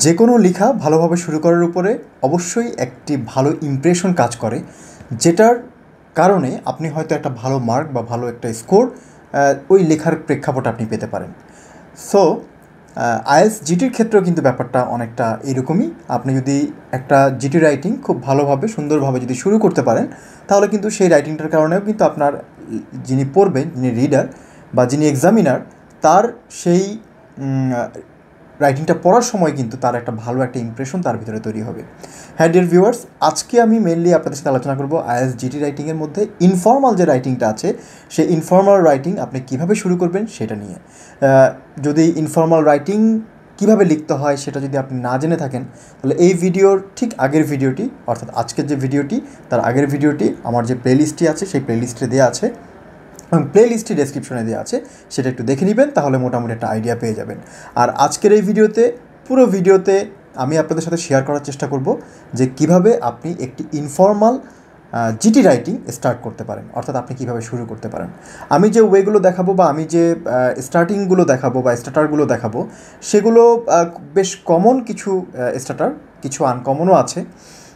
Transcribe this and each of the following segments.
যে কোনো লেখা ভালোভাবে শুরু করার উপরে অবশ্যই একটি ভালো ইমপ্রেশন কাজ করে, যেটার কারণে আপনি হয়তো একটা ভালো মার্ক বা ভালো একটা স্কোর ওই লেখার প্রেক্ষাপটে আপনি পেতে পারেন। সো আইএলটিএস জিটির ক্ষেত্রেও কিন্তু ব্যাপারটা অনেকটা এরকমই। আপনি যদি একটা জিটি রাইটিং খুব ভালোভাবে সুন্দরভাবে যদি শুরু করতে পারেন, তাহলে কিন্তু সেই রাইটিংটার কারণেও কিন্তু আপনার যিনি পড়বেন, যিনি রিডার বা যিনি এক্সামিনার, তার সেই রাইটিংটা পড়ার সময় কিন্তু তার একটা ভালো একটা ইমপ্রেশন তার ভিতরে তৈরি হবে। হ্যাঁ ডিয়ার ভিউয়ার্স, আজকে আমি মেনলি আপনাদের সাথে আলোচনা করব আইএলটিএস জিটি রাইটিংয়ের মধ্যে ইনফর্মাল যে রাইটিংটা আছে, সেই ইনফর্মাল রাইটিং আপনি কীভাবে শুরু করবেন সেটা নিয়ে। যদি ইনফর্মাল রাইটিং কীভাবে লিখতে হয় সেটা যদি আপনি না জেনে থাকেন, তাহলে এই ভিডিওর ঠিক আগের ভিডিওটি, অর্থাৎ আজকের যে ভিডিওটি তার আগের ভিডিওটি আমার যে প্লেলিস্টটি আছে সেই প্লেলিস্টে দেওয়া আছে এবং প্লেলিস্টটি ডেসক্রিপশনে দেওয়া আছে, সেটা একটু দেখে নেবেন, তাহলে মোটামুটি একটা আইডিয়া পেয়ে যাবেন। আর আজকের এই ভিডিওতে, পুরো ভিডিওতে আমি আপনাদের সাথে শেয়ার করার চেষ্টা করব যে কিভাবে আপনি একটি ইনফর্মাল জিটি রাইটিং স্টার্ট করতে পারেন, অর্থাৎ আপনি কীভাবে শুরু করতে পারেন। আমি যে ওয়েগুলো দেখাবো বা আমি যে স্টার্টিংগুলো দেখাবো বা স্টার্টারগুলো দেখাবো, সেগুলো বেশ কমন কিছু স্টার্টার, কিছু আনকমনও আছে।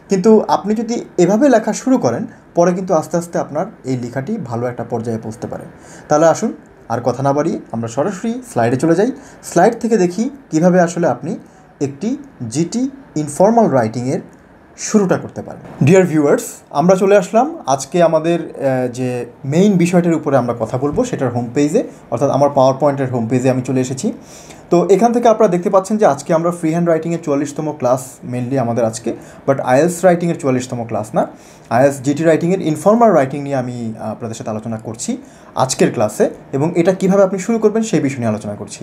কিন্তু আপনি যদি এভাবে লেখা শুরু করেন, পরে কিন্তু আস্তে আস্তে আপনার এই লেখাটি ভালো একটা পর্যায়ে পৌঁছতে পারে। তাহলে আসুন আর কথা না বাড়িয়ে আমরা সরাসরি স্লাইডে চলে যাই। স্লাইড থেকে দেখি কিভাবে আসলে আপনি একটি জিটি ইনফর্মাল রাইটিংয়ের শুরুটা করতে পারেন। ডিয়ার ভিউয়ার্স, আমরা চলে আসলাম আজকে আমাদের যে মেইন বিষয়টার উপরে আমরা কথা বলবো সেটার হোম পেজে, অর্থাৎ আমার পাওয়ার পয়েন্টের হোম পেজে আমি চলে এসেছি। তো এখান থেকে আপনারা দেখতে পাচ্ছেন যে আজকে আমরা ফ্রি হ্যান্ড রাইটিংয়ের 44তম ক্লাস মেনলি আমাদের আজকে, বাট আইএলটিএস রাইটিংয়ের 44তম ক্লাস না, আইএলটিএস জিটি রাইটিংয়ের ইনফর্মাল রাইটিং নিয়ে আমি আপনাদের সাথে আলোচনা করছি আজকের ক্লাসে, এবং এটা কীভাবে আপনি শুরু করবেন সেই বিষয় নিয়ে আলোচনা করছি।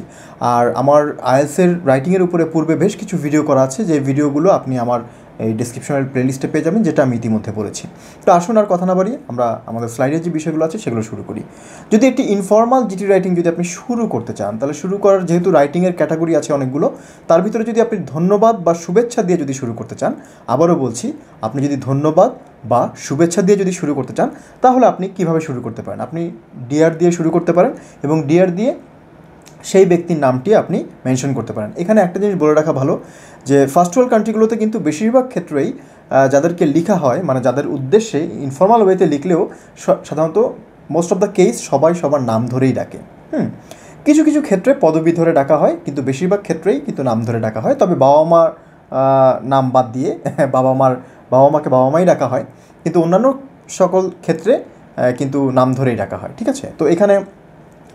আর আমার আইএলটিএসের রাইটিংয়ের উপরে পূর্বে বেশ কিছু ভিডিও করা আছে, যে ভিডিওগুলো আপনি আমার এই ডিসক্রিপশনের প্লেলিস্টে পেয়ে যাবেন, যেটা আমি ইতিমধ্যে বলেছি। তো আসুন আর কথা না বাড়িয়ে আমরা আমাদের স্লাইডের যে বিষয়গুলো আছে সেগুলো শুরু করি। যদি একটি ইনফর্মাল জিটি রাইটিং যদি আপনি শুরু করতে চান, তাহলে শুরু করার যেহেতু রাইটিংয়ের ক্যাটাগরি আছে অনেকগুলো, তার ভিতরে যদি আপনি ধন্যবাদ বা শুভেচ্ছা দিয়ে যদি শুরু করতে চান, আবারও বলছি, আপনি যদি ধন্যবাদ বা শুভেচ্ছা দিয়ে যদি শুরু করতে চান, তাহলে আপনি কীভাবে শুরু করতে পারেন? আপনি ডিয়ার দিয়ে শুরু করতে পারেন এবং ডিয়ার দিয়ে সেই ব্যক্তির নামটি আপনি মেনশন করতে পারেন। এখানে একটা জিনিস বলে রাখা ভালো, যে ফার্স্ট ওয়ার্ল্ড কান্ট্রিগুলোতে কিন্তু বেশিরভাগ ক্ষেত্রেই যাদেরকে লেখা হয়, মানে যাদের উদ্দেশ্যে ইনফর্মাল ওয়েতে লিখলেও সাধারণত মোস্ট অফ দ্য কেস সবাই সবার নাম ধরেই ডাকে। কিছু কিছু ক্ষেত্রে পদবি ধরে ডাকা হয়, কিন্তু বেশিরভাগ ক্ষেত্রেই কিন্তু নাম ধরে ডাকা হয়। তবে বাবা মার নাম বাদ দিয়ে বাবা মাকে বাবা মাই ডাকা হয়, কিন্তু অন্যান্য সকল ক্ষেত্রে কিন্তু নাম ধরেই ডাকা হয়। ঠিক আছে? তো এখানে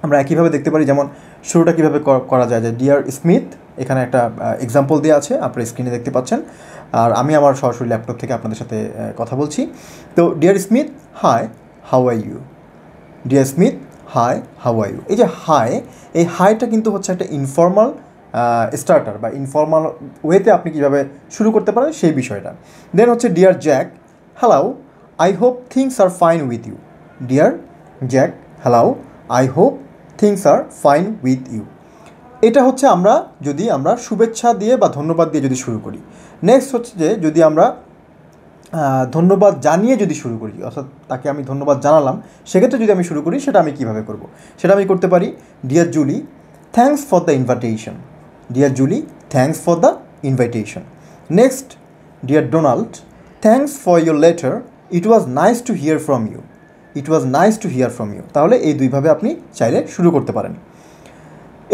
আমরা একইভাবে দেখতে পারি, যেমন শুরুটা কীভাবে করা যায়, যে ডিয়ার স্মিথ, এখানে একটা এক্সাম্পল দেওয়া আছে, আপনার স্ক্রিনে দেখতে পাচ্ছেন, আর আমি আমার সরাসরি ল্যাপটপ থেকে আপনাদের সাথে কথা বলছি। তো dear Smith, hi, how are you? Dear Smith, hi, how are you? এই যে হাই, এই হাইটা কিন্তু হচ্ছে একটা ইনফর্মাল স্টার্টার বা ইনফর্মাল ওয়েতে আপনি কীভাবে শুরু করতে পারেন সেই বিষয়টা। দেন হচ্ছে dear Jack, hello, I hope things are fine with you. Dear Jack, hello, I hope things are fine with you. এটা হচ্ছে আমরা শুভেচ্ছা দিয়ে বা ধন্যবাদ দিয়ে যদি শুরু করি। নেক্সট হচ্ছে যে যদি আমরা ধন্যবাদ জানিয়ে যদি শুরু করি, অর্থাৎ তাকে আমি ধন্যবাদ জানালাম, সেক্ষেত্রে যদি আমি শুরু করি, সেটা আমি কীভাবে করব? সেটা আমি করতে পারি, dear Julie, thanks for the invitation. Dear Julie, thanks for the invitation. Next, dear Donald, thanks for your letter, it was nice to hear from you. It was nice to hear from you. তাহলে এই দুইভাবে আপনি চাইলে শুরু করতে পারেন।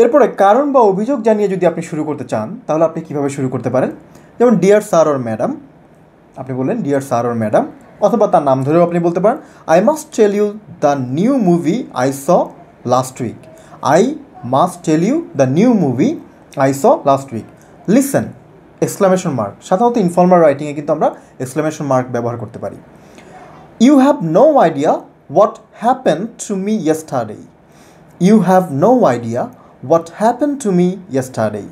এরপরে কারণ বা অভিযোগ জানিয়ে যদি আপনি শুরু করতে চান, তাহলে আপনি কীভাবে শুরু করতে পারেন? যেমন ডিয়ার স্যার অর ম্যাডাম, আপনি বললেন ডিয়ার স্যার অর ম্যাডাম, অথবা তার নাম ধরেও আপনি বলতে পারেন, I must tell you the new movie I saw last week. I must tell you the new movie I saw last week. Listen, exclamation mark. সাধারণত ইনফর্মাল রাইটিংয়ে কিন্তু আমরা এক্সক্লামেশন মার্ক ব্যবহার করতে পারি। You have no idea what happened to me yesterday. You have no idea what happened to me yesterday.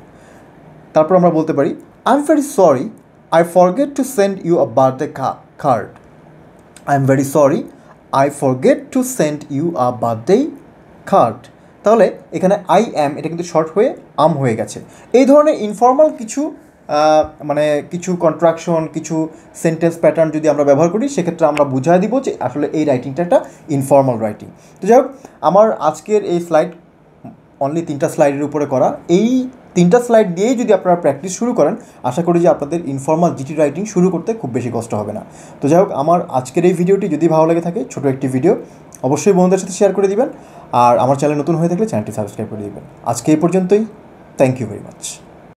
তারপর আমরা বলতে পারি, I'm very sorry, I forget to send you a birthday card. I'm very sorry, I forget to send you a birthday card. তাহলে এখানে I am, এটা কিন্তু short হয়ে am হয়ে গেছে। এই ধরনের ইনফর্মাল কিছু কিছু কন্ট্রাকশন, কিছু সেন্টেন্স প্যাটার্ন যদি আমরা ব্যবহার করি, সেক্ষেত্রে আমরা বুঝিয়ে দিব যে আসলে এই রাইটিংটা একটা ইনফর্মাল রাইটিং। তো যাই হোক, আমার আজকের এই স্লাইড অনলি 3টা স্লাইডের উপরে করা। এই 3টা স্লাইড দিয়েই যদি আপনারা প্র্যাকটিস শুরু করেন, আশা করি যে আপনাদের ইনফর্মাল জিটি রাইটিং শুরু করতে খুব বেশি কষ্ট হবে না। তো যাই হোক, আমার আজকের এই ভিডিওটি যদি ভালো লাগে থাকে, ছোটো একটি ভিডিও, অবশ্যই বন্ধুদের সাথে শেয়ার করে দিবেন। আর আমার চ্যানেল নতুন হয়ে থাকলে চ্যানেলটি সাবস্ক্রাইব করে দিবেন। আজকে এই পর্যন্তই। Thank you very much.